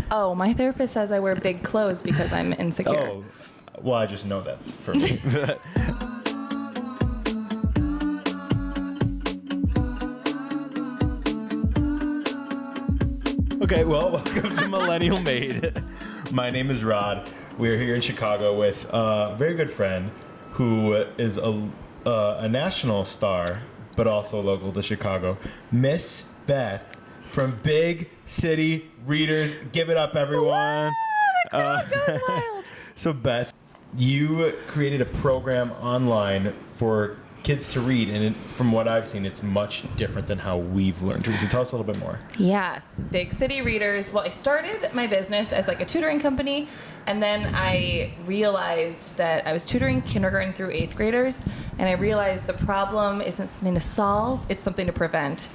Oh, my therapist says I wear big clothes because I'm insecure. Oh, well, I just know that's for me. Okay, well, welcome to Millennial Made. My name is Rod. We're here in Chicago with a very good friend who is a national star, but also local to Chicago, Miss Beth from Big City Readers. Give it up, everyone. The crowd goes wild. So, Beth, you created a program online for kids to read, and from what I've seen, it's much different than how we've learned to read. So tell us a little bit more. Yes, Big City Readers. Well, I started my business as like a tutoring company, and then I realized that I was tutoring kindergarten through 8th graders, and I realized the problem isn't something to solve, it's something to prevent.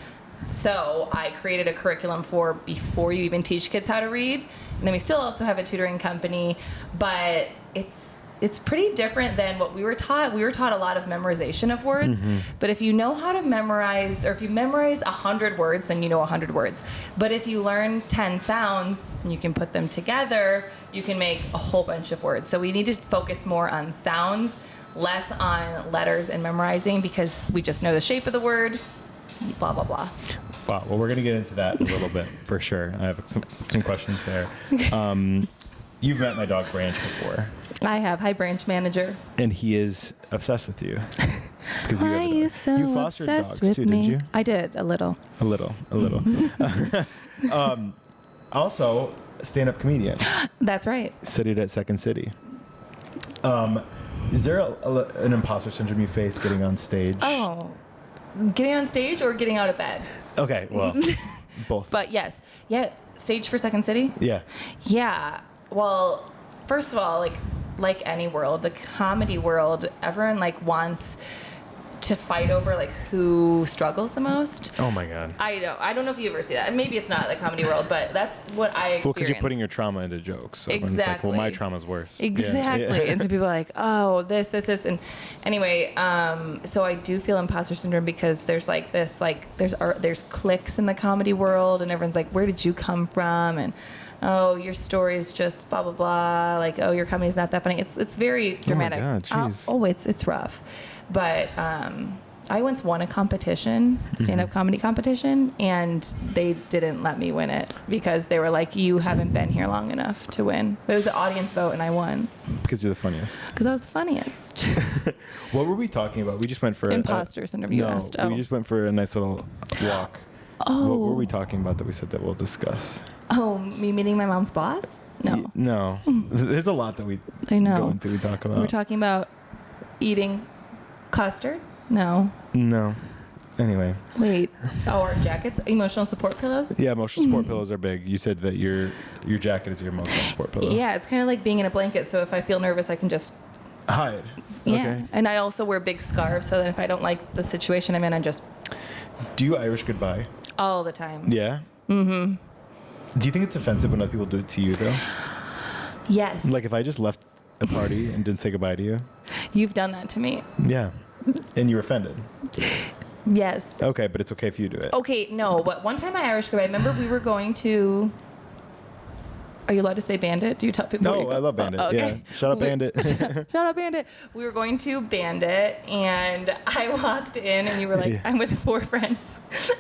So I created a curriculum for before you even teach kids how to read, and then we still also have a tutoring company, but it's pretty different than what we were taught. We were taught a lot of memorization of words, but if you know how to memorize, or if you memorize 100 words, then you know 100 words. But if you learn 10 sounds and you can put them together, you can make a whole bunch of words. So we need to focus more on sounds, less on letters and memorizing, because we just know the shape of the word, blah, blah, blah. Wow, well, we're going to get into that in a little bit, for sure. I have some questions there. You've met my dog Branch before. I have. Hi, Branch Manager. And he is obsessed with you. Why are you so you fostered obsessed dogs with too, me? didn't you? I did, a little. A little. Also, stand-up comedian. That's right. Studied at Second City. Is there an imposter syndrome you face getting on stage? Oh, getting on stage or getting out of bed? Okay, well, both. But yes. Yeah, stage for Second City? Yeah. Yeah. Well, first of all, like any world, the comedy world, everyone wants to fight over who struggles the most. Oh my God. I don't know if you ever see that. Maybe it's not the comedy world, but that's what I experienced. Well, because you're putting your trauma into jokes. So exactly. It's like, well, my trauma's worse. Exactly. Yeah. And so people are like, oh, this. And anyway, so I do feel imposter syndrome because there's there's cliques in the comedy world, and everyone's like, where did you come from? And oh, your story's just blah, blah, blah. Like, oh, your comedy's not that funny. It's very dramatic. Oh my God, jeez. It's rough. But I once won a competition, stand-up comedy competition, and they didn't let me win it because they were like, you haven't been here long enough to win. But it was an audience vote, and I won. Because you're the funniest. Because I was the funniest. What were we talking about? We just went for imposter syndrome, you asked. We just went for a nice little walk. Oh. What were we talking about that we said that we'll discuss? Oh, me meeting my mom's boss? No. No. There's a lot that we I know. go into, we talk about. We were talking about eating custard? No. No. Anyway. Wait. Oh, our jackets? Emotional support pillows? Yeah, emotional support pillows are big. You said that your jacket is your emotional support pillow. Yeah, it's kind of like being in a blanket, so if I feel nervous, I can just hide. Yeah. Okay. And I also wear big scarves so that if I don't like the situation I'm in, I just... Do you Irish goodbye? All the time. Yeah? Mm-hmm. Do you think it's offensive when other people do it to you, though? Yes. Like if I just left a party and didn't say goodbye to you? You've done that to me. Yeah. And you're offended? Yes. Okay, but it's okay if you do it. Okay, no, but one time I Irish goodbye, I remember we were going to... Are you allowed to say Bandit? Do you tell people? No, I love Bandit. Oh, okay. Yeah. Shut up, Bandit. Shut up, Bandit. We were going to Bandit, and I walked in, and you were like, I'm with 4 friends.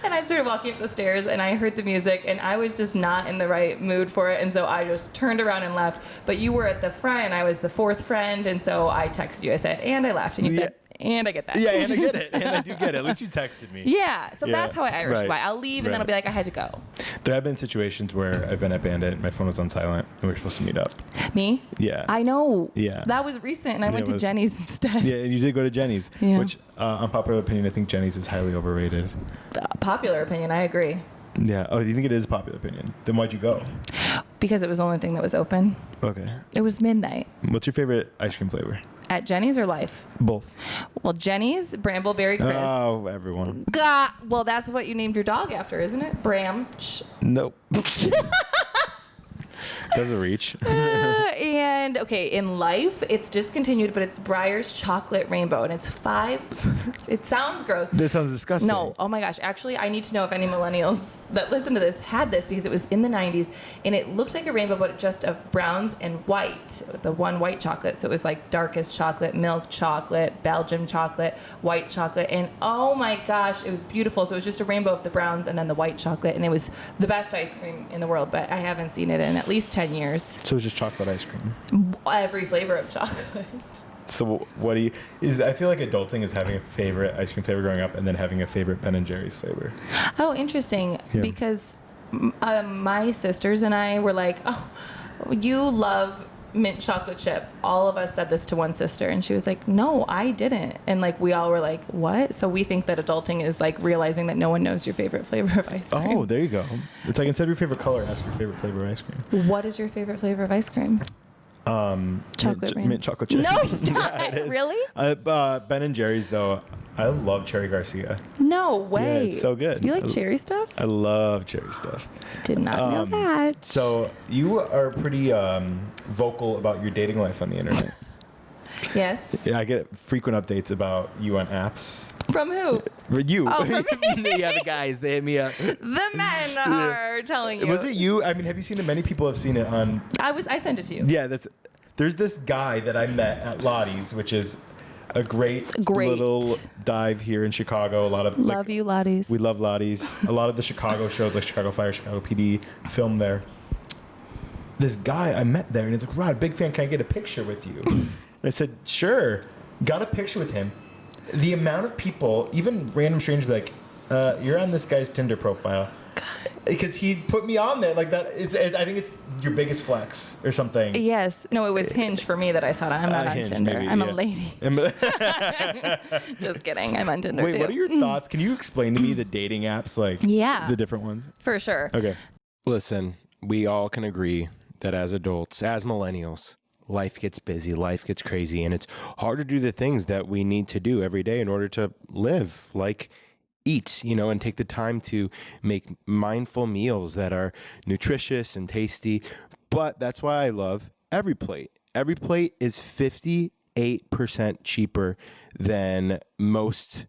And I started walking up the stairs, and I heard the music, and I was just not in the right mood for it, and so I just turned around and left. But you were at the front, and I was the 4th friend, and so I texted you. I said, and I left, and you said, and I get that. Yeah, and I get it. And I do get it. At least you texted me. Yeah, so that's how I Irish goodbye. I'll leave, and then I'll be like, I had to go. There have been situations where I've been at Bandit, my phone was on silent, and we were supposed to meet up. Me? Yeah. I know. Yeah. That was recent, and I went to Jenny's instead. Yeah, you did go to Jenny's, which, unpopular opinion, I think Jenny's is highly overrated. Popular opinion, I agree. Yeah. Oh, do you think it is popular opinion? Then why'd you go? Because it was the only thing that was open. Okay. It was midnight. What's your favorite ice cream flavor? At Jenny's or Life? Both. Well, Jenny's, Brambleberry Crisp. Oh, everyone. Well, that's what you named your dog after, isn't it? Bram. Nope. Doesn't reach. And, okay, in Life, it's discontinued, but it's Breyer's Chocolate Rainbow, and it's 5. It sounds gross. That sounds disgusting. No. Oh, my gosh. Actually, I need to know if any millennials that listened to this had this because it was in the 90s, and it looked like a rainbow, but just of browns and white, the one white chocolate. So it was like darkest chocolate, milk chocolate, Belgian chocolate, white chocolate, and oh my gosh, it was beautiful. So it was just a rainbow of the browns and then the white chocolate, and it was the best ice cream in the world, but I haven't seen it in at least 10 years. So it's just chocolate ice cream? Every flavor of chocolate. So what do you, I feel like adulting is having a favorite ice cream flavor growing up and then having a favorite Ben & Jerry's flavor. Oh, interesting. Yeah. Because my sisters and I were like, oh, you love mint chocolate chip. All of us said this to one sister, and she was like, no, I didn't. And like we all were like, what? So we think that adulting is like realizing that no one knows your favorite flavor of ice cream. Oh, there you go. It's like instead of your favorite color, ask your favorite flavor of ice cream. What is your favorite flavor of ice cream? Chocolate mint chocolate chip. No, it's not. Yeah, it really? Ben & Jerry's though, I love Cherry Garcia. No way. Yeah, it's so good. You like cherry stuff? I love cherry stuff. Did not know that. So you are pretty vocal about your dating life on the internet. Yes. Yeah, I get frequent updates about you on apps. From who? You. Oh, from me? Yeah, the guys, they hit me up. The men are telling you. Was it you? I mean, have you seen it? Many people have seen it on. I sent it to you. Yeah, there's this guy that I met at Lottie's, which is a great little dive here in Chicago. A lot of love you, Lottie's. We love Lottie's. A lot of the Chicago shows, like Chicago Fire, Chicago PD, filmed there. This guy I met there, and he's like, Rod, big fan. Can I get a picture with you? And I said, sure. Got a picture with him. The amount of people, even random strangers, be like, you're on this guy's Tinder profile. God. Because he put me on there like that. I think it's your biggest flex or something. Yes. No, it was Hinge for me that I saw that. I'm not on Hinge, Tinder. maybe, I'm a lady. Just kidding. I'm on Tinder. Wait, too. what are your thoughts? Can you explain to me the dating apps, like the different ones? For sure. Okay. Listen, we all can agree that as adults, as millennials, life gets busy, life gets crazy, and it's hard to do the things that we need to do every day in order to live, like eat, and take the time to make mindful meals that are nutritious and tasty. But that's why I love Every Plate. Every Plate is 58% cheaper than most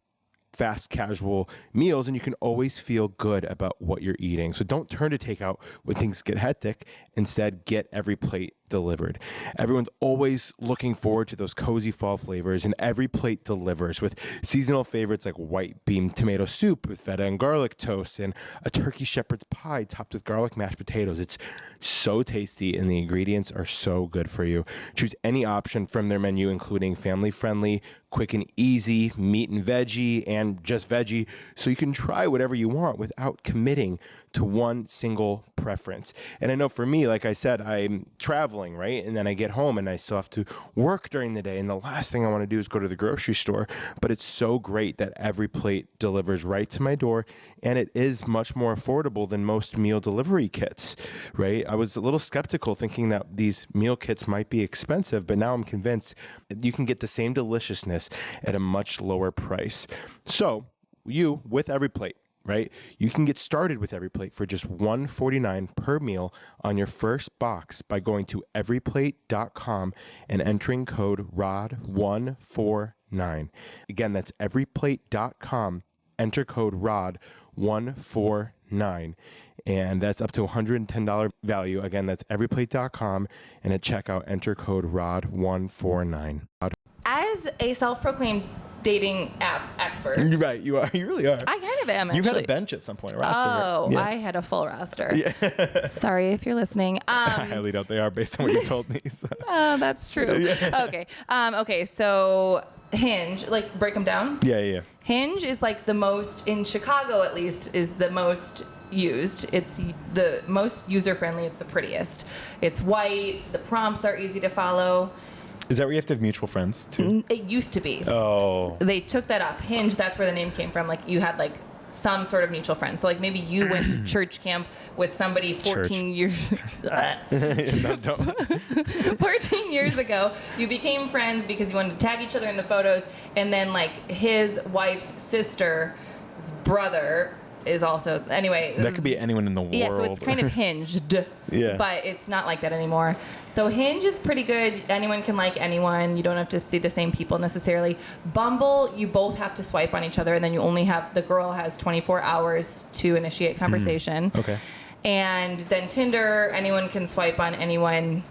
fast casual meals, and you can always feel good about what you're eating. So don't turn to takeout when things get hectic. Instead, get Every Plate delivered. Everyone's always looking forward to those cozy fall flavors, and Every Plate delivers with seasonal favorites like white bean tomato soup with feta and garlic toast and a turkey shepherd's pie topped with garlic mashed potatoes. It's so tasty, and the ingredients are so good for you. Choose any option from their menu, including family-friendly, quick and easy, meat and veggie, and just veggie, so you can try whatever you want without committing to one single preference. And I know for me, like I said, I'm traveling, right? And then I get home and I still have to work during the day. And the last thing I want to do is go to the grocery store. But it's so great that Every Plate delivers right to my door. And it is much more affordable than most meal delivery kits, right? I was a little skeptical thinking that these meal kits might be expensive, but now I'm convinced you can get the same deliciousness at a much lower price. So you, with Every Plate, right? You can get started with Every Plate for just $1.49 per meal on your first box by going to everyplate.com and entering code ROD149. Again, that's everyplate.com. Enter code ROD149. And that's up to $110 value. Again, that's everyplate.com. And at checkout, enter code ROD149. As a self-proclaimed dating app expert. You're right, you are. You really are. I kind of am, actually. You've had a bench at some point, a roster. Oh, Yeah. I had a full roster. Yeah. Sorry if you're listening. I highly doubt they are based on what you told me. So. Oh, that's true. Yeah. Okay. Okay, so Hinge, like break them down. Yeah. Hinge is like the most, in Chicago at least, is the most used. It's the most user-friendly. It's the prettiest. It's white. The prompts are easy to follow. Is that where you have to have mutual friends too? It used to be. Oh. They took that off. Hinge, that's where the name came from. Like you had like some sort of mutual friend. So like maybe you went to church camp with somebody 14 years 14 years ago. You became friends because you wanted to tag each other in the photos, and then like his wife's sister's brother is also anyway. That could be anyone in the world. Yeah, so it's kind of hinged. Yeah. But it's not like that anymore. So Hinge is pretty good. Anyone can like anyone. You don't have to see the same people necessarily. Bumble, you both have to swipe on each other, and then you only have, the girl has 24 hours to initiate conversation. Okay. And then Tinder, anyone can swipe on anyone.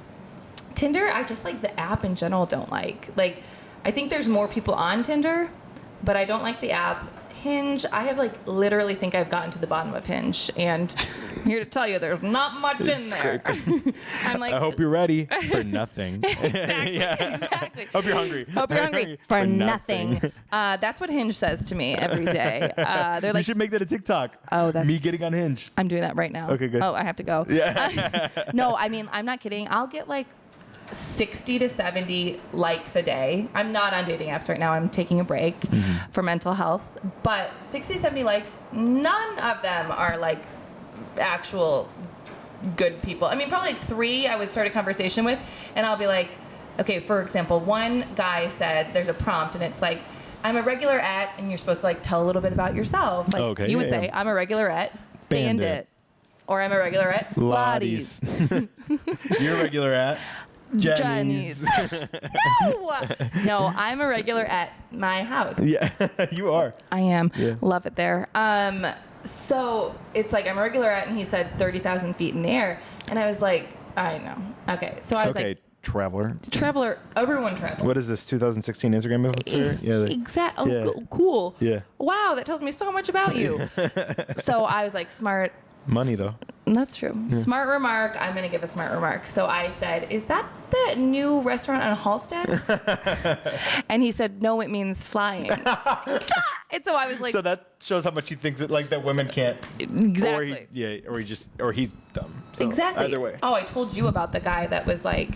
Tinder, I just like the app in general don't like. Like, I think there's more people on Tinder, but I don't like the app. Hinge, I have like literally think I've gotten to the bottom of Hinge, and I'm here to tell you there's not much in there. I'm like, I hope you're ready for nothing. exactly, Yeah. exactly. Hope you're hungry. Hope you're hungry for nothing. That's what Hinge says to me every day. They're You like, should make that a TikTok. Oh, that's me getting on Hinge. I'm doing that right now. Okay, good. Oh, I have to go. Yeah. No, I mean, I'm not kidding. I'll get like 60 to 70 likes a day. I'm not on dating apps right now. I'm taking a break for mental health. But 60 to 70 likes, none of them are like actual good people. I mean, probably like 3 I would start a conversation with, and I'll be like, okay, for example, one guy said, there's a prompt, and it's like, I'm a regular at, and you're supposed to like tell a little bit about yourself. Like, Okay, you would yeah, say, yeah. I'm a regular at Bandit. Bandit. Or I'm a regular at Lotties. Lotties. You're a regular at Jenny's. No, I'm a regular at my house. Yeah, you are. I am. Yeah. Love it there. So it's like I'm a regular at, and he said 30,000 feet in the air. And I was like, I know. Okay. So I was Okay, like, traveler. traveler, everyone travels. What is this, 2016 Instagram influencer? Yeah. Exactly. yeah. Oh, cool. Yeah. Wow, that tells me so much about you. So I was like, smart. Money, though. That's true. Smart remark. I'm going to give a smart remark. So I said, is that the new restaurant on Halstead? And he said, no, it means flying. And so I was like, So that shows how much he thinks that women can't. exactly. Or he's dumb. So Exactly. Either way. Oh, I told you about the guy that was like,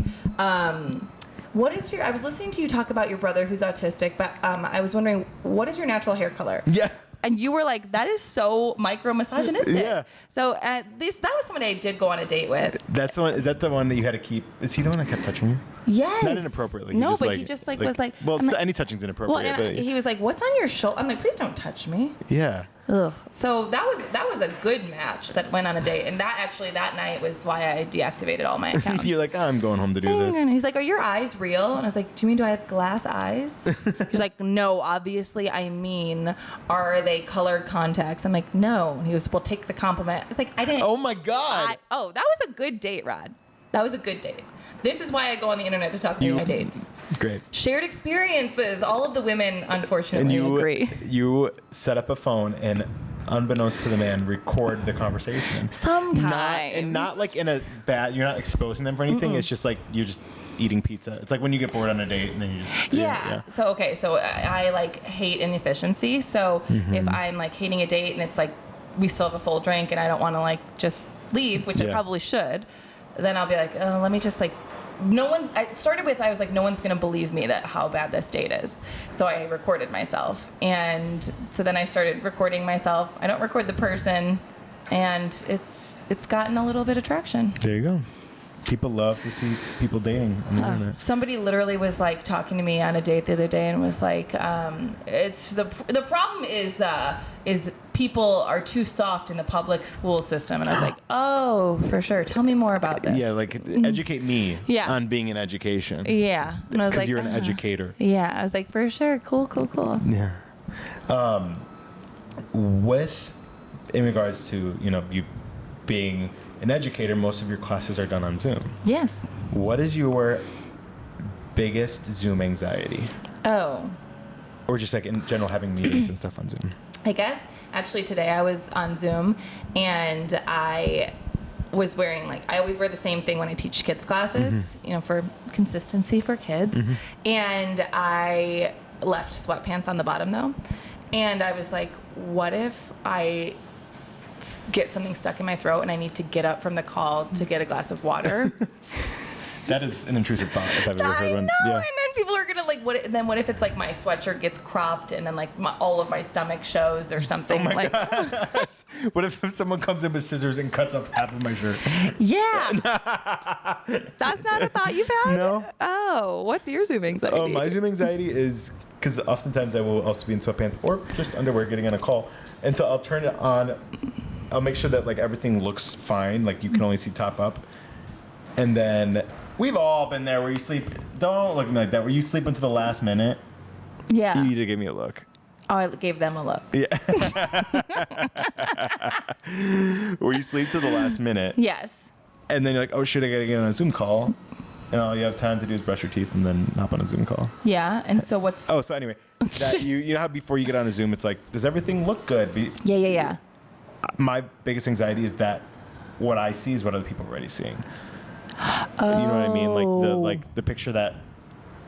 what is your, I was listening to you talk about your brother who's autistic, but I was wondering, what is your natural hair color? Yeah. And you were like, that is so micro-misogynistic. Yeah. So that was somebody I did go on a date with. That's the one. Is that the one that you had to keep? Is he the one that kept touching you? Yes. Not inappropriately. No, but he just like was like. Well, I'm like- any touching's well, inappropriate. and but he was like, what's on your shoulder? I'm like, please don't touch me. yeah. Ugh. So that was a good match that went on a date, and that night was why I deactivated all my accounts. You're like, I'm going home to do this. And he's like, are your eyes real? And I was like, do you mean do I have glass eyes? He's like, no, obviously I mean, are they colored contacts? I'm like, no. And he was, well, take the compliment. I was like, I didn't. Oh my God. that was a good date, Rod. That was a good date. This is why I go on the internet to talk about my dates. Great. Shared experiences. All of the women, unfortunately, agree. You set up a phone and, unbeknownst to the man, record the conversation. Sometimes. Not like in a bad. You're not exposing them for anything. It's just like you're just eating pizza. It's like when you get bored on a date and then you just. Yeah. So I like hate inefficiency. So if I'm like hating a date and it's like we still have a full drink and I don't want to like just leave, which I probably should, then I'll be like, oh, let me just like. I started with, I was like, no one's going to believe me that how bad this date is. So I recorded myself. And so then I started recording myself. I don't record the person. And it's gotten a little bit of traction. There you go. People love to see people dating on the internet. Somebody literally was like talking to me on a date the other day and was like, it's the problem is people are too soft in the public school system. And I was like, oh, for sure. Tell me more about this. Yeah, like educate me on being in education. Yeah. And I was like, you're an educator. Yeah. I was like, for sure. Cool. Yeah. In regards to, you being an educator, most of your classes are done on Zoom. Yes. What is your biggest Zoom anxiety? Oh. Or just like in general having meetings and stuff on Zoom? I guess actually today I was on Zoom and I was wearing I always wear the same thing when I teach kids classes, for consistency for kids. And I left sweatpants on the bottom though. And I was like, what if I get something stuck in my throat and I need to get up from the call to get a glass of water? That is an intrusive thought if I've ever heard one. I know, Yeah. and then people are gonna what if it's like my sweatshirt gets cropped and then all of my stomach shows or something? Oh my God. What if someone comes in with scissors and cuts off half of my shirt? Yeah. That's not a thought you've had? No. Oh, what's your Zoom anxiety? Oh, my Zoom anxiety is because oftentimes I will also be in sweatpants or just underwear getting on a call. And so I'll turn it on. I'll make sure that like everything looks fine. Like you can only see top up. And then we've all been there where you sleep. Don't look like that. Where you sleep into the last minute. Yeah. You need to give me a look. Oh, I gave them a look. Yeah. Where you sleep to the last minute. Yes. And then you're like, oh shit, I gotta get on a Zoom call. And all you have time to do is brush your teeth and then hop on a Zoom call. Yeah. And so what's... Oh, so anyway, that you know how before you get on a Zoom, it's like, does everything look good? Yeah. My biggest anxiety is that what I see is what other people are already seeing. Oh. You know what I mean? Like the picture that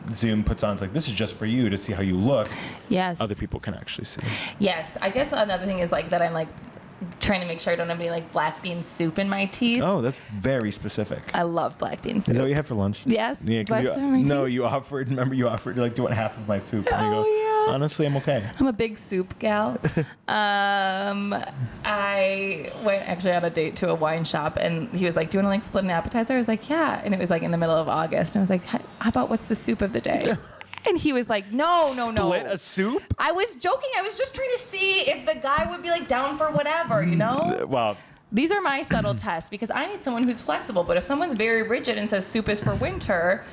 Zoom puts on, it's like, this is just for you to see how you look. Yes. Other people can actually see. Yes. I guess another thing is like that I'm like trying to make sure I don't have any like black bean soup in my teeth. Oh, that's very specific. I love black bean soup. Is that what you had for lunch? Yes. Yeah, Black soup in my no, teeth? you offered. Remember, you offered. You're like, do you want half of my soup? And you Oh, go, yeah. honestly, I'm okay. I'm a big soup gal. I went actually on a date to a wine shop, and he was like, "Do you want to like split an appetizer?" I was like, "Yeah." And it was like in the middle of August, and I was like, "How about what's the soup of the day?" And he was like, no. Split a soup? I was joking. I was just trying to see if the guy would be like down for whatever, you know? Well, these are my subtle tests because I need someone who's flexible. But if someone's very rigid and says soup is for winter,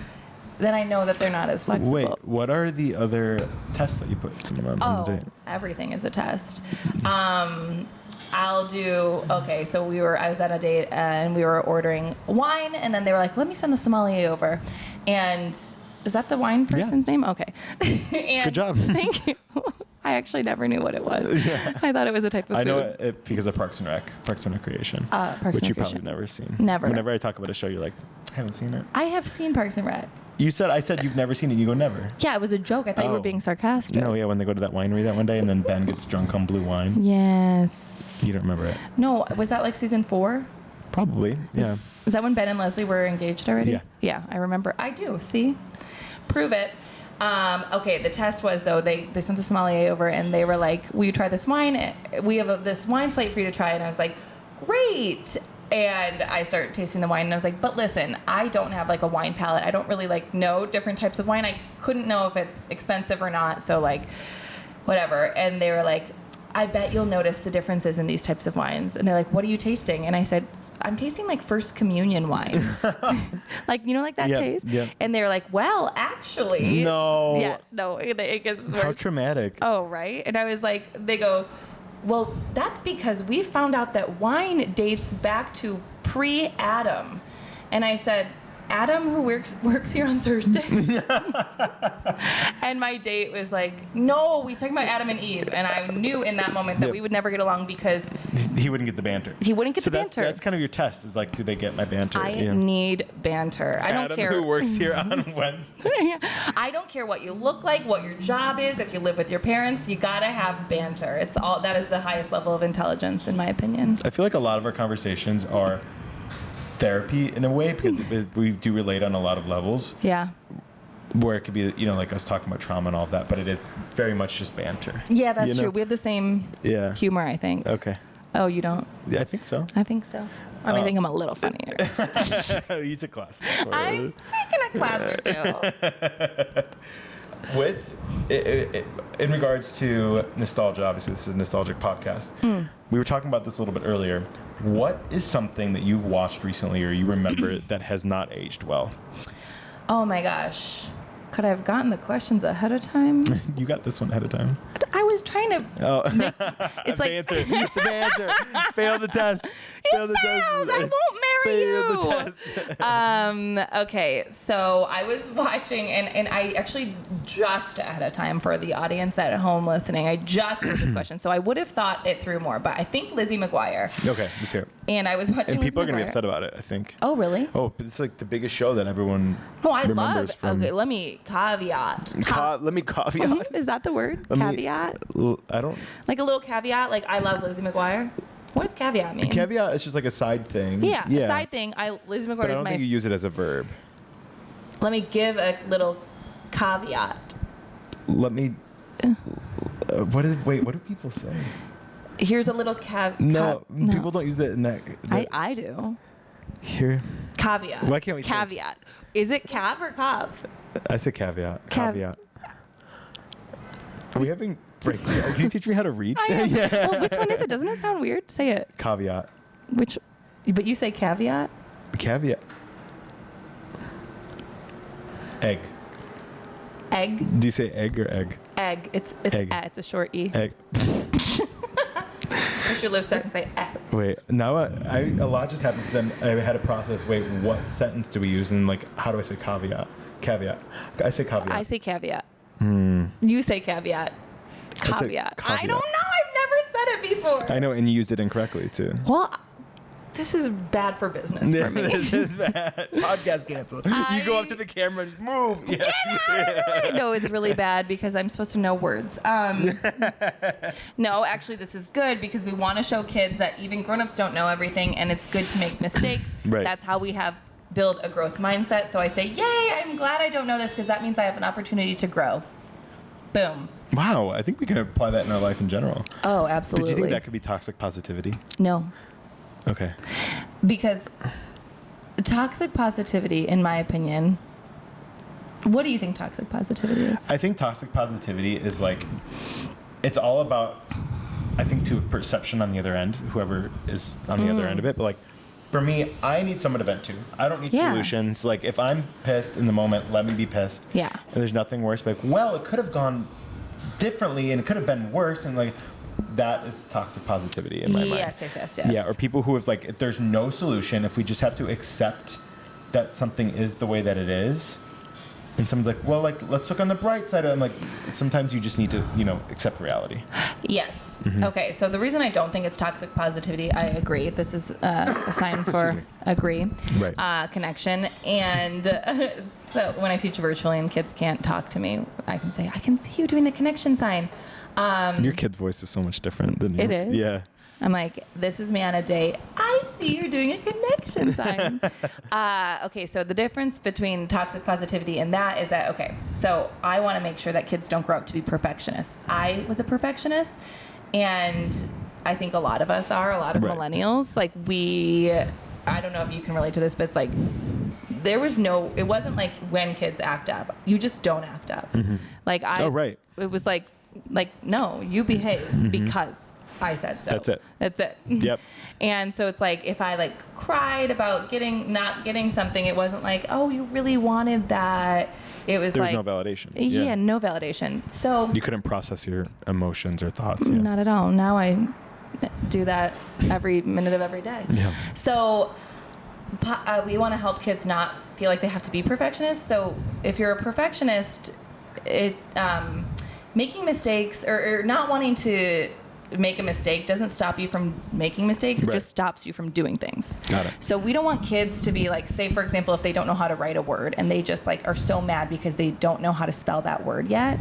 then I know that they're not as flexible. wait. What are the other tests that you put in the Oh, date? everything is a test. I'll do, okay, so I was at a date and we were ordering wine, and then they were like, let me send the sommelier over. And is that the wine person's name? Okay. And Good job. Thank you. I actually never knew what it was. Yeah. I thought it was a type of food. I know it because of Parks and Recreation, Parks and which you Recreation. probably never seen. Never. Whenever I talk about a show, you're like, I haven't seen it. I have seen Parks and Rec. I said you've never seen it. You go never. Yeah, it was a joke. I thought you were Oh. being sarcastic. No, yeah, when they go to that winery that one day and then Ben gets drunk on blue wine. Yes. You don't remember it? No, was that like season 4? Probably, yeah. Is that when Ben and Leslie were engaged already? Yeah. Yeah, I remember. I do. See? Prove it. Okay, the test was, though, they sent the sommelier over, and they were like, will you try this wine? We have this wine plate for you to try. And I was like, great. And I started tasting the wine, and I was like, but listen, I don't have, like, a wine palate. I don't really, like, know different types of wine. I couldn't know if it's expensive or not, so, like, whatever. And they were like, I bet you'll notice the differences in these types of wines. And they're like, what are you tasting? And I said, I'm tasting like First Communion wine. Like, you know, like that taste? Yeah. And they were like, well, actually. No. Yeah, no, it gets worse. How traumatic. Oh, right? And I was like, they go, well, that's because we found out that wine dates back to pre-Adam. And I said, Adam, who works here on Thursdays? And my date was like, no, we talking about Adam and Eve. And I knew in that moment that we would never get along because He wouldn't get the banter. he wouldn't get the That's banter. kind of your test. Is like, do they get my banter? I need banter. I don't Adam, care. who works here on Wednesday. I don't care what you look like, what your job is. If you live with your parents, you gotta have banter. It's all that is the highest level of intelligence, in my opinion. I feel like a lot of our conversations are therapy in a way because we do relate on a lot of levels. Yeah. Where it could be, you know, like us talking about trauma and all of that, but it is very much just banter. Yeah, that's You know? true. We have the same humor, I think. Okay. Oh, you don't? Yeah, I think so. I think so. I think I'm a little funnier. You took class. I'm taking a class or two. With in regards to nostalgia, obviously this is a nostalgic podcast. We were talking about this a little bit earlier. What is something that you've watched recently or you remember that has not aged well? Oh my gosh. Could I have gotten the questions ahead of time? You got this one ahead of time. I was trying to. Oh, It's like banter. The banter. Failed the test. Failed the test. failed. I won't marry Failed you. the test. Okay, so I was watching, and I actually just ahead of time for the audience at home listening, I just heard this question, so I would have thought it through more, but I think Lizzie McGuire. Okay, let's hear it. And I was watching And people are Lizzie going to be McGuire. upset about it, I think. Oh, really? Oh, but it's like the biggest show that everyone Oh, I remembers love. from. Okay, let me caveat. Let me caveat. Is that the word? Let me- Caveat? I don't. Like a little caveat? Like, I love Lizzie McGuire? What does caveat mean? Caveat is just like a side thing. Yeah, a side thing. Lizzie McGuire But I is don't my. think you use it as a verb. Let me give a little caveat. Let me. What do people say? Here's a little No, people don't use that in that. I do. Here. Caveat. Why can't we say- Caveat. Is it cav or cav? I say caveat. Cav- Caveat. Are we having break? Can you teach me how to read? I am. Well, which one is it? Doesn't it sound weird? Say it. Caveat. But you say caveat? Caveat. Egg. Egg? Do you say egg or egg? Egg. It's Egg. It's a short E. Egg. Push your lips back and say Wait, now a lot just happened because then I had to process, wait, what sentence do we use? And like, how do I say caveat? Caveat. I say caveat. I say caveat. You say caveat. Caveat. caveat. I don't know. I've never said it before. I know, and you used it incorrectly too. Well, this is bad for business for me. This is bad. Podcast canceled. You go up to the camera, just move. Yeah. No, it's really bad because I'm supposed to know words. No, actually, this is good because we want to show kids that even grown-ups don't know everything, and it's good to make mistakes. Right. That's how we build a growth mindset. So I say, yay, I'm glad I don't know this because that means I have an opportunity to grow. Boom. Wow, I think we can apply that in our life in general. Oh, absolutely. But do you think that could be toxic positivity? No. Okay. Because toxic positivity, in my opinion, what do you think toxic positivity is? I think toxic positivity is like, it's all about, I think, to a perception on the other end, whoever is on the other end of it. But like, for me, I need someone to vent to. I don't need solutions. Like, if I'm pissed in the moment, let me be pissed. Yeah. And there's nothing worse. But like, well, it could have gone differently and it could have been worse. And like, that is toxic positivity in my mind. Yes. Yeah, or people who have like, if there's no solution, if we just have to accept that something is the way that it is, and someone's like, well, like, let's look on the bright side. I'm like, sometimes you just need to, accept reality. Yes. Okay, so the reason I don't think it's toxic positivity, I agree. This is a sign for agree, Right. connection. And so when I teach virtually and kids can't talk to me, I can say, I can see you doing the connection sign. Your kid's voice is so much different than It is? Yeah. I'm like, this is me on a date. I see you're doing a connection sign. Okay, so the difference between toxic positivity and that is that, okay, so I want to make sure that kids don't grow up to be perfectionists. I was a perfectionist, and I think a lot of us are, a lot of millennials. Like I don't know if you can relate to this, but it's like, it wasn't like when kids act up. You just don't act up. Like it was like, no, you behave because I said so. That's it. Yep. And so it's like, if I like cried about not getting something, it wasn't like, oh, you really wanted that. It was there like, was no validation. Yeah, no validation. So you couldn't process your emotions or thoughts. Yeah. Not at all. Now I do that every minute of every day. Yeah. So we want to help kids not feel like they have to be perfectionists. So if you're a perfectionist, making mistakes or not wanting to make a mistake doesn't stop you from making mistakes. It just stops you from doing things. Got it. So we don't want kids to be like, say, for example, if they don't know how to write a word and they just like are so mad because they don't know how to spell that word yet,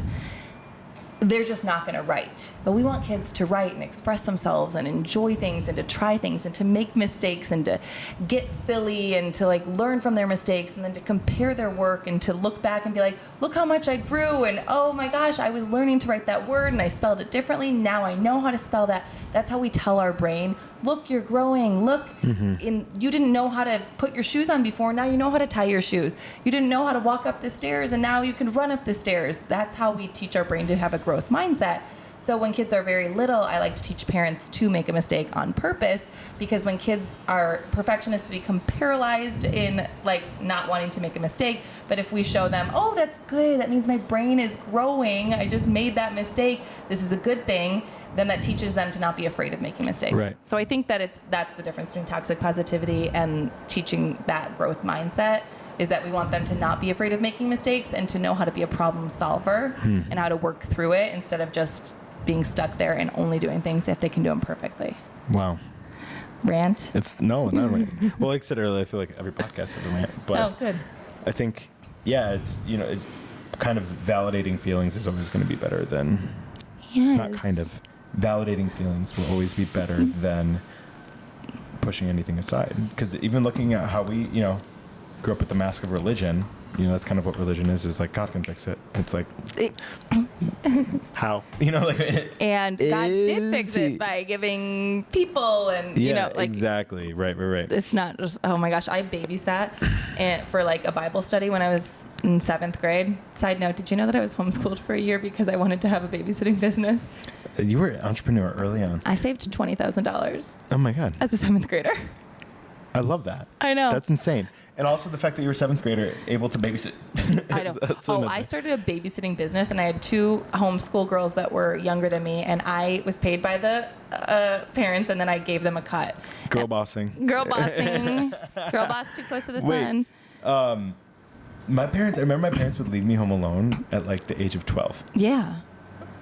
they're just not going to write. But we want kids to write and express themselves and enjoy things and to try things and to make mistakes and to get silly and to like learn from their mistakes and then to compare their work and to look back and be like, look how much I grew, and oh my gosh, I was learning to write that word and I spelled it differently. Now I know how to spell that. That's how we tell our brain, look, you're growing. Look, you didn't know how to put your shoes on before. Now you know how to tie your shoes. You didn't know how to walk up the stairs, and now you can run up the stairs. That's how we teach our brain to have a growth mindset. So when kids are very little, I like to teach parents to make a mistake on purpose, because when kids are perfectionists, we become paralyzed in like not wanting to make a mistake. But if we show them, oh, that's good, that means my brain is growing, I just made that mistake, this is a good thing, then that teaches them to not be afraid of making mistakes. Right. So I think that that's the difference between toxic positivity and teaching that growth mindset, is that we want them to not be afraid of making mistakes and to know how to be a problem solver and how to work through it instead of just being stuck there and only doing things if they can do them perfectly. Wow. Rant? It's not a rant. Well, like I said earlier, I feel like every podcast is a rant. But Oh, good. I think, it's, it's kind of validating feelings is always going to be better than, Yes. not kind of, validating feelings will always be better than pushing anything aside. Because even looking at how we, grew up with the mask of religion. You know, that's kind of what religion is like God can fix it. It's like, how? You know, like. And God did fix it by giving people and, you know, like. Exactly. Right. It's not just, oh my gosh, I babysat for like a Bible study when I was in 7th grade. Side note, did you know that I was homeschooled for a year because I wanted to have a babysitting business? You were an entrepreneur early on. I saved $20,000 Oh my God. as a 7th grader. I love that. I know. That's insane. And also the fact that you were a 7th grader able to babysit. I know. I started a babysitting business, and I had 2 homeschool girls that were younger than me, and I was paid by the parents, and then I gave them a cut. Girl bossing. Girl bossing. Girl boss too close to the sun. I remember my parents would leave me home alone at like the age of 12. Yeah.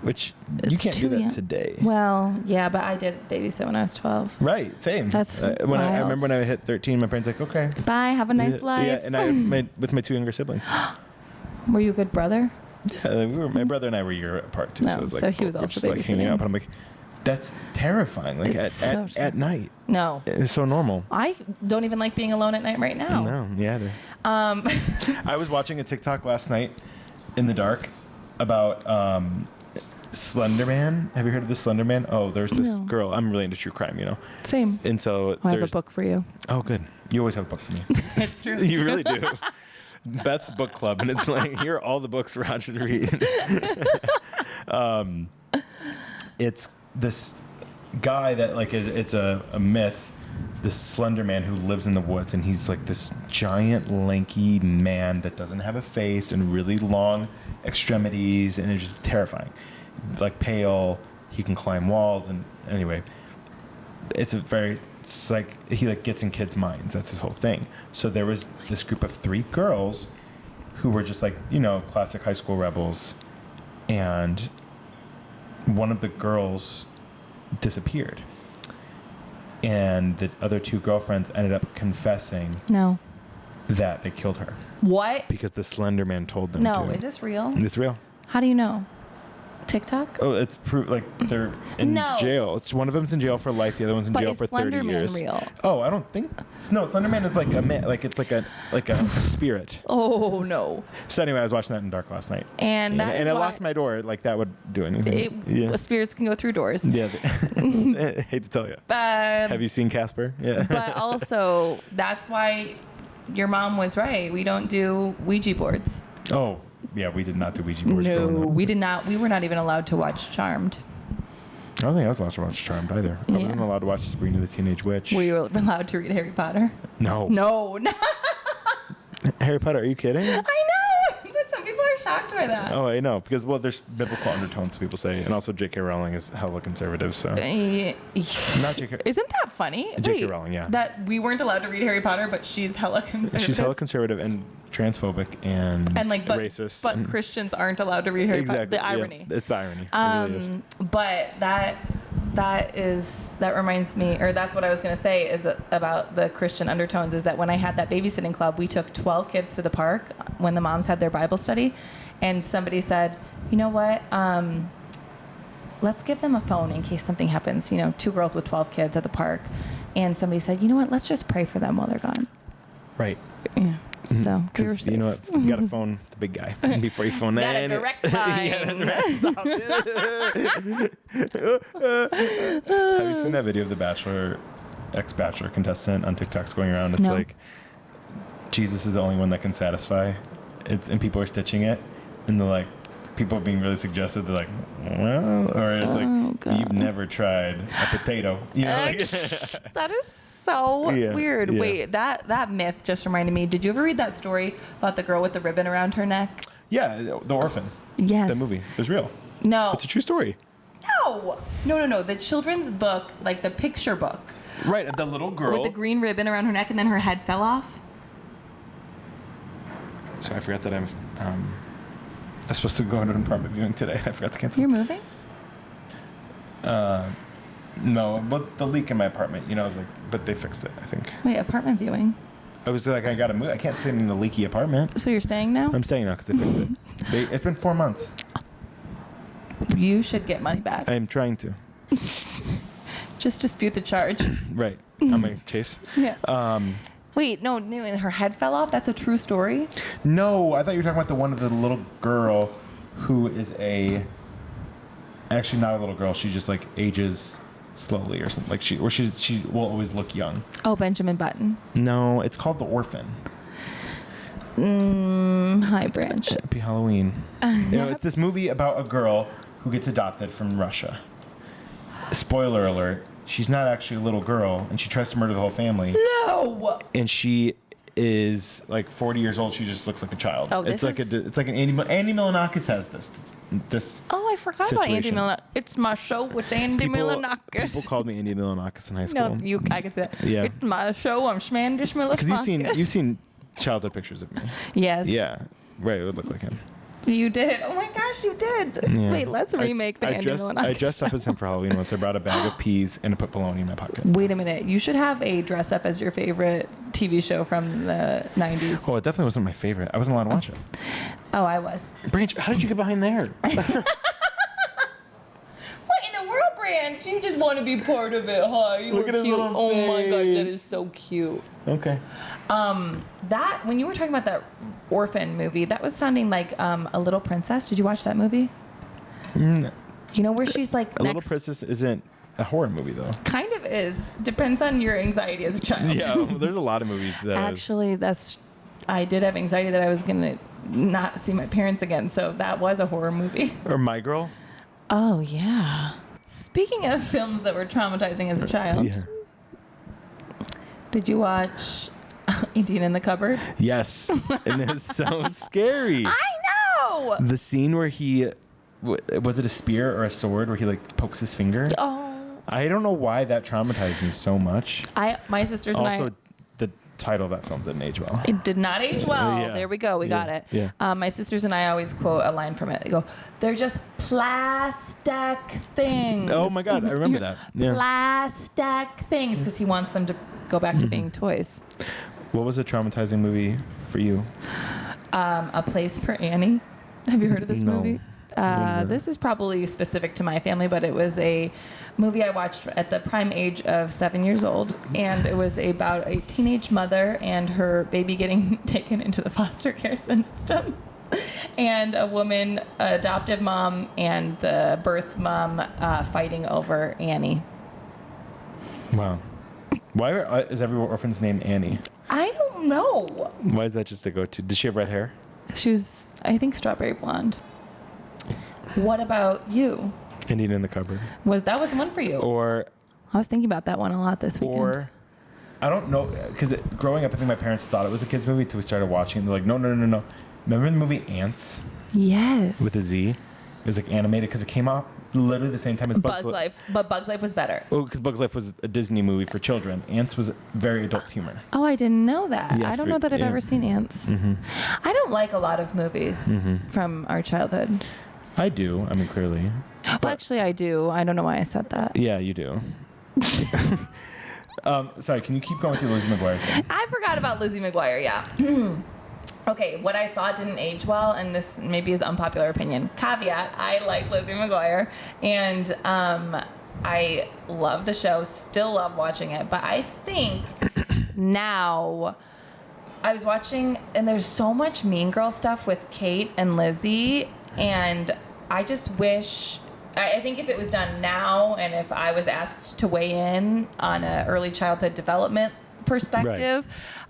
Which It's you can't do too that young. today. Well, yeah, but I did babysit when I was 12. Right, same. That's I wild. remember when I hit 13, my parents like, okay. Bye. Have a nice life. Yeah, and with my 2 younger siblings. Were you a good brother? Yeah, my brother and I were a year apart too. No, so it was like, so he was we're also just like hanging babysitting. out. But I'm like, that's terrifying. Like It's at night. No. It's so normal. I don't even like being alone at night right now. No, yeah. I was watching a TikTok last night in the dark about Slender Man. Have you heard of the Slender Man? Oh, there's this No. girl. I'm really into true crime, you know. Same. And so I have a there's. book for you. Oh, good. You always have a book for me. It's true. You really do. Beth's book club, and it's like here are all the books Roger to read. It's this guy that like it's a myth. This Slender Man who lives in the woods, and he's like this giant, lanky man that doesn't have a face and really long extremities, and it's just terrifying. Like pale, he can climb walls, and anyway, it's like he like gets in kids' minds. That's his whole thing. So there was this group of 3 girls who were just like, you know, classic high school rebels, and one of the girls disappeared. And the other 2 girlfriends ended up confessing No. that they killed her What? because the Slender Man told them to. No. Is this real? It's real. How do you know? TikTok? Oh, it's like they're in No. jail. It's one of them's in jail for life. The other one's in But jail is for 30 Slender Man years. real? Oh, I don't think. No, Slender Man is like a man. Like it's like a spirit. Oh, no. So anyway, I was watching that in dark last night. And that is I why locked my door. Like that would do anything. Yeah. spirits can go through doors. Yeah. I hate to tell you. Have you seen Casper? Yeah. But also, that's why your mom was right. We don't do Ouija boards. Oh, yeah. We did not do Ouija boards. No, growing up. we did not. We were not even allowed to watch Charmed. I don't think I was allowed to watch Charmed either. I wasn't allowed to watch Sabrina the Teenage Witch. We were allowed to read Harry Potter. No. No. Harry Potter? Are you kidding? I know, but some people are shocked by that. Oh, I know because there's biblical undertones. People say, and also J.K. Rowling is hella conservative. So not J.K. Isn't that funny? J.K. Wait, Rowling, yeah. That we weren't allowed to read Harry Potter, but she's hella conservative. She's hella conservative and transphobic and like, but, racist. But and Christians aren't allowed to read Harry Potter. The irony. Yeah, it's the irony. It really is. But that reminds me, or that's what I was going to say is about the Christian undertones, is that when I had that babysitting club, we took 12 kids to the park when the moms had their Bible study, and somebody said, you know what, let's give them a phone in case something happens. 2 girls with 12 kids at the park, and somebody said, you know what, let's just pray for them while they're gone. Right. Yeah. So we were Because you know what, you gotta phone the big guy before you phone That any. a direct line. Have you seen that video of the Bachelor, ex-Bachelor contestant on TikTok's going around? It's No. like Jesus is the only one that can satisfy, and people are stitching it, and they're like, people are being really suggestive. They're like, well, or it's like, God. you've never tried a potato. You know, like, That is so Yeah, weird. yeah. Wait, that myth just reminded me. Did you ever read that story about the girl with the ribbon around her neck? yeah, The Orphan. Yes. That movie. It was real. No. It's a true story. No. The children's book, like the picture book, Right, the little girl. with the green ribbon around her neck, and then her head fell off. So I forgot that I was supposed to go to an apartment viewing today. I forgot to cancel. You're moving? No, but the leak in my apartment, I was like, but they fixed it, I think. Wait, apartment viewing. I was like, I gotta move. I can't stay in a leaky apartment. So you're staying now? I'm staying now because they fixed it. It's been 4 months. You should get money back. I'm trying to. Just dispute the charge. Right. I'm gonna chase. Yeah. Wait, no, and her head fell off? That's a true story? No, I thought you were talking about the one of the little girl who is actually not a little girl. She just like ages slowly or something. Like she will always look young. Oh, Benjamin Button. No, it's called The Orphan. Hi, Branch. Happy Halloween. It's this movie about a girl who gets adopted from Russia. Spoiler alert. She's not actually a little girl, and she tries to murder the whole family. No! And she is like 40 years old. She just looks like a child. Oh, it's like an Andy Milonakis has this. Oh, I forgot about Andy Milonakis. It's my show with Andy Milonakis. People called me Andy Milonakis in high school. No, I can say that. Yeah. It's my show. I'm Schmandish Milonakis. Because you've seen childhood pictures of me. Yes. Yeah. Right. It would look like him. You did. Oh my gosh, you did. Yeah. Wait, let's remake the Andy Milonakis. I dressed up as him for Halloween once. I brought a bag of peas and I put bologna in my pocket. Wait a minute. You should have a dress up as your favorite TV show from the 90s. Oh, it definitely wasn't my favorite. I wasn't allowed to watch it. Oh, I was. Branch, how did you get behind there? What in the world, Branch? You just want to be part of it, huh? You Look were at his cute. little Oh my god, that face. is so cute. Okay. That when you were talking about that orphan movie, that was sounding like a Little Princess. Did you watch that movie? Mm. You know where she's like A Little Princess isn't a horror movie though. Kind of is. Depends on your anxiety as a child. Yeah, well, there's a lot of movies that Actually, I did have anxiety that I was gonna not see my parents again, so that was a horror movie. Or My Girl. Oh yeah. Speaking of films that were traumatizing as a child, Yeah. did you watch Indian in the Cupboard? Yes. And it's so scary. I know. The scene where was it a spear or a sword where he like pokes his finger? Oh. I don't know why that traumatized me so much. My sisters and Also, the title of that film didn't age well. it did not age well. Yeah. There we go. We got it. Yeah. My sisters and I always quote a line from it. They go, "They're just plastic things." Oh my God, I remember that. Yeah. Plastic things, because he wants them to go back to being toys. What was a traumatizing movie for you? A Place for Annie. Have you heard of this No. movie? This is probably specific to my family, but it was a movie I watched at the prime age of 7 years old, and it was about a teenage mother and her baby getting taken into the foster care system, and a woman, adoptive mom, and the birth mom fighting over Annie. Wow. Why is every orphan's name Annie? I don't know. Why is that just a go-to? Did she have red hair? She was, I think, strawberry blonde. What about you? Indian in the Cupboard. That was the one for you? Or I was thinking about that one a lot this weekend. Or, I don't know, because growing up, I think my parents thought it was a kids' movie until we started watching. They're like, no. Remember the movie Ants Yes. with a Z? It was like animated because it came out literally the same time as Bug's Life, but Bug's Life was better. Oh, because Bug's Life was a Disney movie for children. Ants was very adult humor. Oh, I didn't know that. Yeah, I don't know that I've yeah. ever seen Ants. Mm-hmm. I don't like a lot of movies from our childhood. I do. I mean, clearly. Well, actually, I do. I don't know why I said that. Yeah, you do. Sorry, can you keep going with your Lizzie McGuire thing? I forgot about Lizzie McGuire, yeah. Okay, what I thought didn't age well, and this maybe is unpopular opinion. Caveat, I like Lizzie McGuire, and I love the show, still love watching it, but I think now I was watching, and there's so much Mean Girl stuff with Kate and Lizzie, and I just wish, I think if it was done now, and if I was asked to weigh in on an early childhood development perspective,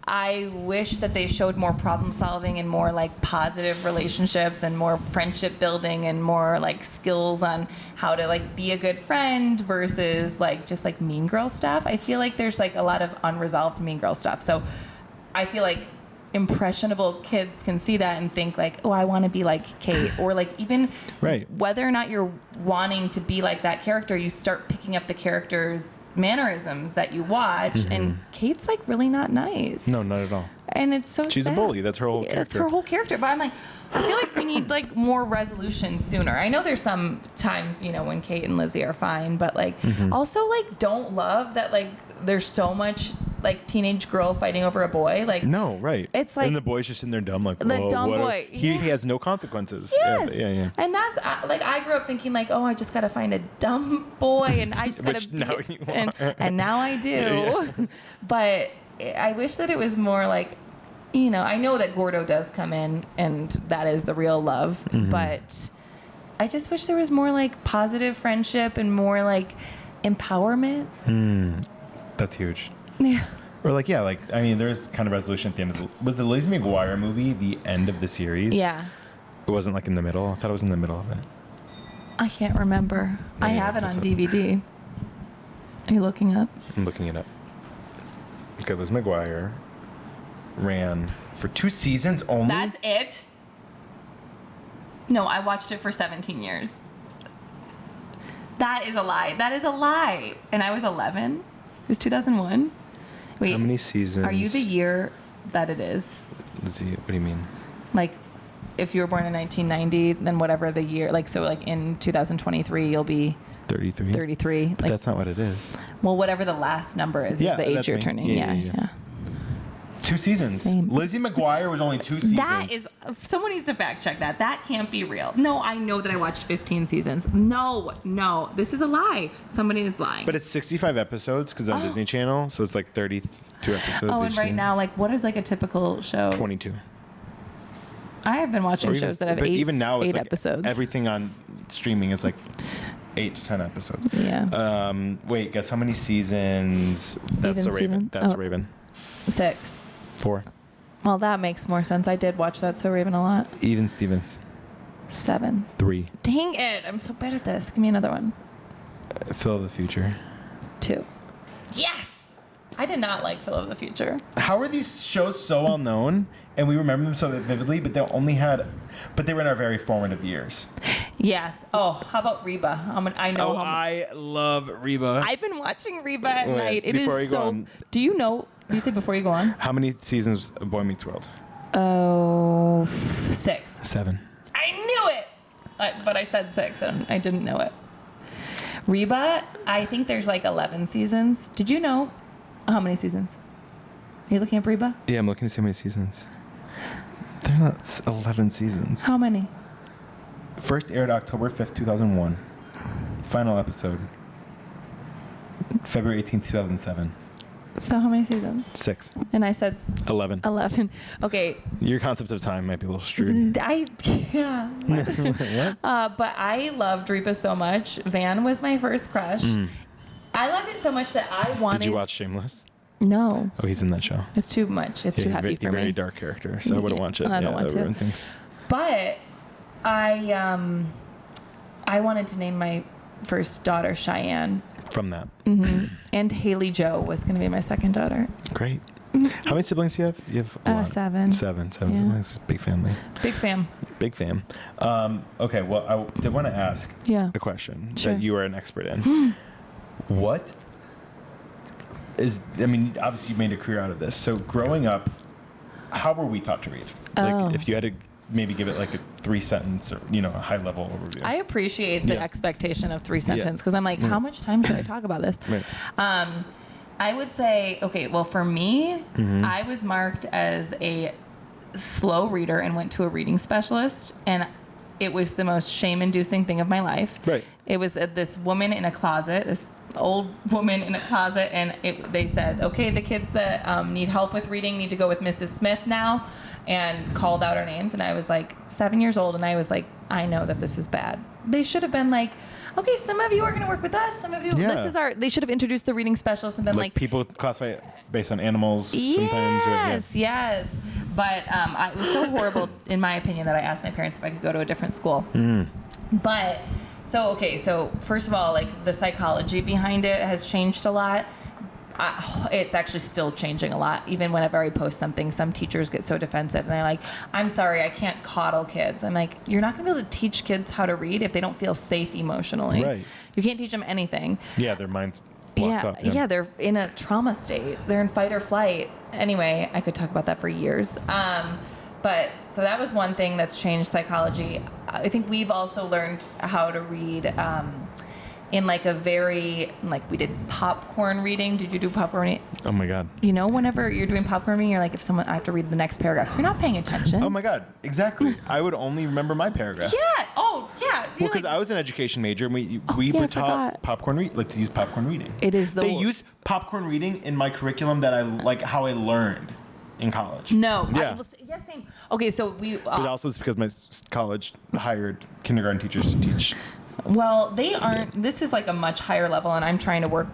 I wish that they showed more problem solving and more like positive relationships and more friendship building and more like skills on how to like be a good friend versus like just like Mean Girl stuff. I feel like there's like a lot of unresolved Mean Girl stuff. So I feel like impressionable kids can see that and think like, oh, I want to be like Kate, or like even whether or not you're wanting to be like that character, you start picking up the character's mannerisms that you watch, and Kate's like really not nice. No, not at all. And it's so She's sad. a bully. That's her whole character. That's her whole character. But I'm like, I feel like we need like more resolution sooner. I know there's some times, you know, when Kate and Lizzie are fine, but like also like don't love that like there's so much like teenage girl fighting over a boy. Like no, right. It's like and the boy's just in there dumb, like the whoa, dumb what boy. He has no consequences. Yes. Yeah. And that's like I grew up thinking like, oh, I just gotta find a dumb boy, and I just gotta Which now you and now I do. But I wish that it was more like, I know that Gordo does come in and that is the real love, but I just wish there was more like positive friendship and more like empowerment. That's huge. Yeah. Or like, there's kind of resolution at the end of was the Lizzie McGuire movie the end of the series? Yeah. It wasn't like in the middle. I thought it was in the middle of it. I can't remember. I have it on DVD. Are you looking up? I'm looking it up. Okay, Liz McGuire ran for 2 seasons only. That's it? No, I watched it for 17 years. That is a lie. That is a lie. And I was 11. It was 2001. Wait. How many seasons? Are you the year that it is? Let's see. What do you mean? Like, if you were born in 1990, then whatever the year, like, so like in 2023, you'll be 33. 33. But like, that's not what it is. well, whatever the last number is the age you're turning. Yeah. 2 seasons. Same. Lizzie McGuire was only 2 seasons. That is, someone needs to fact check that. That can't be real. No, I know that I watched 15 seasons. No, this is a lie. Somebody is lying. But it's 65 episodes because on Disney Channel, so it's like 32 episodes. Oh, each and right season. now, like, what is like a typical show? 22. I have been watching shows that have but even now, it's eight like episodes. everything on streaming is like 8 to 10 episodes. Yeah. Wait, guess how many seasons? That's Even a Raven. Steven? That's Oh. a Raven. 6. 4. Well, that makes more sense. I did watch that So Raven a lot. Even Stevens. 7. 3. Dang it. I'm so bad at this. Give me another one. Phil of the Future. 2. Yes! I did not like Phil of the Future. How are these shows so well known and we remember them so vividly, but they were in our very formative years? Yes. Oh, how about Reba? I know. I love Reba. I've been watching Reba at Wait, night. It before you is go so. on. Do you know? Do you say before you go on? How many seasons of Boy Meets World? Oh, 6. 7. I knew it, but I said 6 and I didn't know it. Reba, I think there's like 11 seasons. Did you know how many seasons? Are you looking up Reba? Yeah, I'm looking to see how many seasons. They're not 11 seasons. How many? First aired October 5th, 2001. Final episode February 18th, 2007. So how many seasons? 6. And I said 11. 11. Okay. Your concept of time might be a little screwed. Yeah. What? But I loved Reba so much. Van was my first crush. I loved it so much that I wanted. Did you watch Shameless? No. Oh, he's in that show. It's too much. It's too he's happy for me. Very dark character, so I wouldn't watch it. I don't want that would to. ruin things. But I wanted to name my first daughter Cheyenne. From that. And Haley Joe was going to be my second daughter. Great. How many siblings do you have? You have a lot. 7. 7 Yeah. siblings. Big family. Big fam. Big fam. Okay, well, I did want to ask Yeah. a question Sure. that you are an expert in. What is, obviously you made a career out of this. So growing up, how were we taught to read? Like, if you had to maybe give it like a 3-sentence or, a high level overview. I appreciate the Yeah. expectation of 3 sentences because I'm like, how much time should I talk about this? Right. I would say, okay, well, for me, I was marked as a slow reader and went to a reading specialist, and it was the most shame-inducing thing of my life. Right. It was this woman in a closet, this old woman in a closet, and they said, okay, the kids that need help with reading need to go with Mrs. Smith now, and called out our names. And I was like 7 years old, and I was like, I know that this is bad. They should have been like, okay, some of you are going to work with us. Some of you, they should have introduced the reading specialist and been like people classify it based on animals sometimes. Yes. But it was so horrible, in my opinion, that I asked my parents if I could go to a different school. But, so first of all, like the psychology behind it has changed a lot. It's actually still changing a lot. Even whenever I post something, some teachers get so defensive and they're like, I'm sorry, I can't coddle kids. I'm like, you're not going to be able to teach kids how to read if they don't feel safe emotionally. Right. You can't teach them anything. Yeah, their mind's blocked up. Yeah, they're in a trauma state. They're in fight or flight. Anyway, I could talk about that for years. But so that was one thing that's changed psychology. I think we've also learned how to read in like a very, like we did popcorn reading. Did you do popcorn reading? Oh my God. Whenever you're doing popcorn reading, you're like, I have to read the next paragraph. You're not paying attention. Oh my God. Exactly. I would only remember my paragraph. Yeah. Oh, yeah. you're because I was an education major, and we were taught popcorn to use popcorn reading. It is they use popcorn reading in my curriculum that I like how I learned in college. No. Yeah. Yeah, same. Okay, so we. But also it's because my college hired kindergarten teachers to teach. Well, they aren't. This is like a much higher level, and I'm trying to work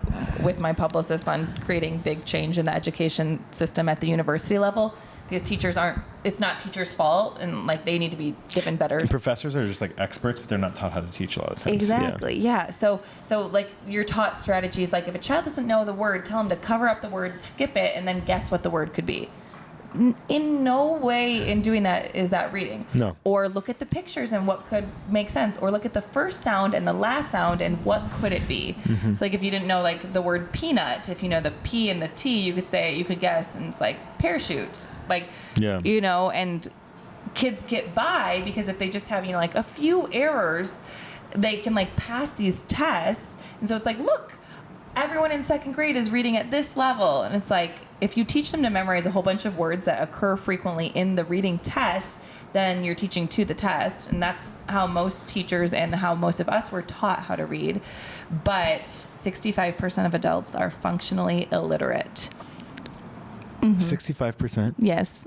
with my publicist on creating big change in the education system at the university level, because teachers aren't. It's not teachers' fault, and like they need to be given better. And professors are just like experts, but they're not taught how to teach a lot of times. Exactly. Yeah. So like you're taught strategies like if a child doesn't know the word, tell them to cover up the word, skip it, and then guess what the word could be. In no way in doing that is that reading. No. Or look at the pictures and what could make sense. Or look at the first sound and the last sound and what could it be. Mm-hmm. So like if you didn't know like the word peanut, if you know the P and the T, you could guess, and it's like parachute. Like, you know, and kids get by because if they just have, you know, like a few errors, they can like pass these tests. And so it's like, look, everyone in second grade is reading at this level. And it's like, if you teach them to memorize a whole bunch of words that occur frequently in the reading test, then you're teaching to the test. And that's how most teachers and how most of us were taught how to read. But 65% of adults are functionally illiterate. 65%. Yes.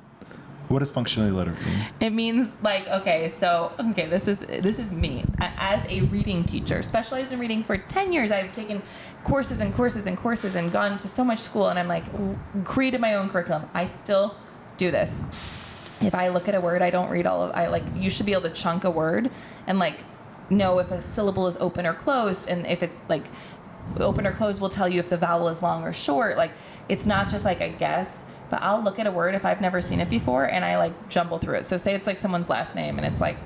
What is functionally illiterate mean? It means like, this is me. As a reading teacher, specialized in reading for 10 years, I've taken courses and courses and courses and gone to so much school, and I'm like created my own curriculum. I still do this. If I look at a word, I don't read you should be able to chunk a word and like know if a syllable is open or closed, and if it's like open or closed will tell you if the vowel is long or short. Like it's not just like a guess. But I'll look at a word if I've never seen it before, and I like jumble through it. So say it's like someone's last name, and it's like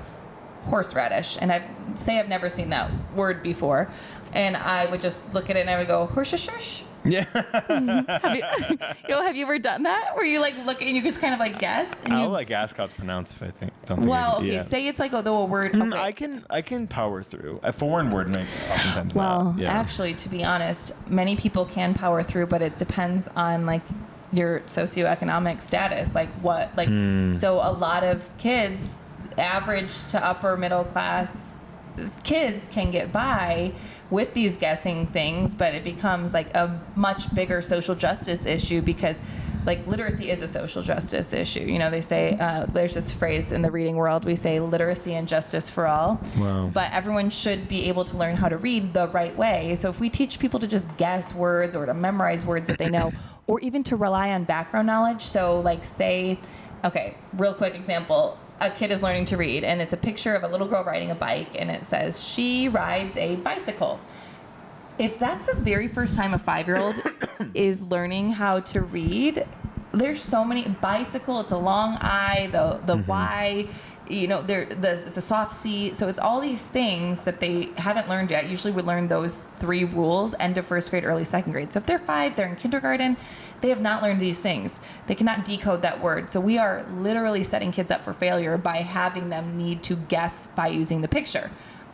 horseradish, and I've never seen that word before, and I would just look at it and I would go horseradish. Yeah. Have you ever done that where you like look and you just kind of like guess? And I'll like ask how it's pronounced if I think something. Well, okay, say it's like a word. Okay. I can power through a foreign word. Oftentimes. Well, actually, to be honest, many people can power through, but it depends on like your socioeconomic status, so a lot of kids, average to upper middle class kids, can get by with these guessing things, but it becomes like a much bigger social justice issue because like literacy is a social justice issue. You know, they say there's this phrase in the reading world, we say literacy and justice for all. Wow. But everyone should be able to learn how to read the right way. So if we teach people to just guess words or to memorize words that they know, or even to rely on background knowledge. So like say, okay, real quick example, a kid is learning to read and it's a picture of a little girl riding a bike and it says she rides a bicycle. If that's the very first time a 5-year-old is learning how to read, there's so many bicycle, it's a long I, the Y, you know, it's a soft C. So it's all these things that they haven't learned yet. Usually would learn those 3 rules end of first grade, early second grade. So if they're 5, they're in kindergarten, they have not learned these things. They cannot decode that word. So we are literally setting kids up for failure by having them need to guess by using the picture.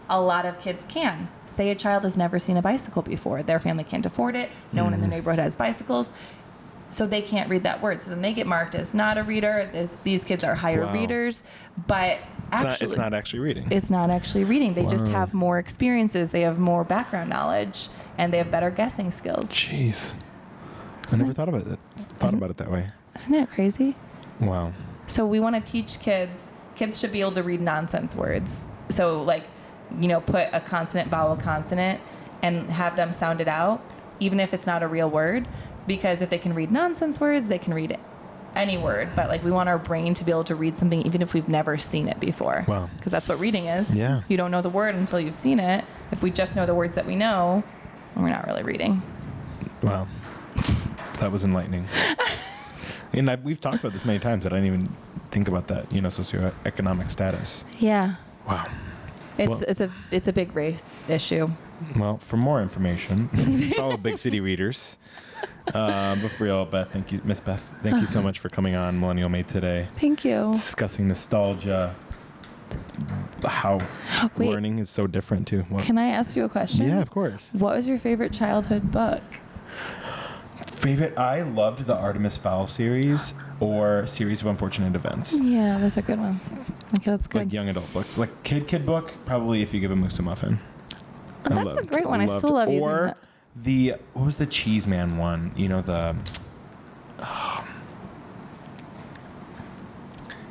A lot of kids can. Say a child has never seen a bicycle before. Their family can't afford it. No one in the neighborhood has bicycles. So they can't read that word. So then they get marked as not a reader. These kids are higher readers. But it's not actually reading. It's not actually reading. They just have more experiences. They have more background knowledge. And they have better guessing skills. Jeez. I never thought about it that way. Isn't that crazy? Wow. So we want to teach kids should be able to read nonsense words. So like, you know, put a consonant, vowel, consonant, and have them sound it out, even if it's not a real word. Because if they can read nonsense words, they can read any word. But like, we want our brain to be able to read something even if we've never seen it before. Wow. Because that's what reading is. Yeah. You don't know the word until you've seen it. If we just know the words that we know, we're not really reading. Wow. That was enlightening. And we've talked about this many times, but I didn't even think about that, you know, socioeconomic status. Yeah. Wow. It's a big race issue. Well, for more information, follow Big City Readers. But for real, Miss Beth, thank you so much for coming on Millennial Made today. Thank you. Discussing nostalgia, how learning is so different too. Can I ask you a question? Yeah, of course. What was your favorite childhood book? Favorite? I loved the Artemis Fowl series or Series of Unfortunate Events. Yeah, those are good ones. Okay, that's good. Like young adult books. Like kid book, probably If You Give a Moose a Muffin. That's a great one. I still love using or that. what was the Cheese Man one? You know, the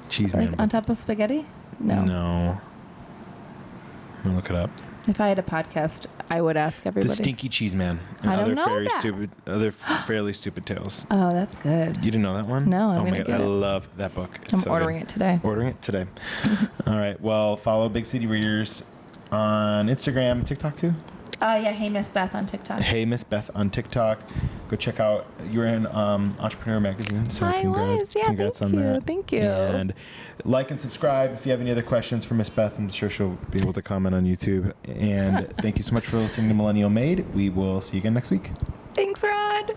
Cheese Man. Like on top of spaghetti? No. No. I'm gonna look it up. If I had a podcast, I would ask everybody. The Stinky Cheese Man. And I don't know other fairly stupid tales. Oh, that's good. You didn't know that one? No, I'm oh my gonna God, get I it. love that book. It's I'm so ordering good. it today. Ordering it today. All right. Well, follow Big City Readers on Instagram, TikTok too. Yeah, hey Miss Beth on TikTok. Hey Miss Beth on TikTok. Go check out. You're in Entrepreneur Magazine. So I was. Yeah, congrats thank on you. that. Thank you. And like and subscribe if you have any other questions for Miss Beth. I'm sure she'll be able to comment on YouTube. And thank you so much for listening to Millennial Made. We will see you again next week. Thanks, Rod.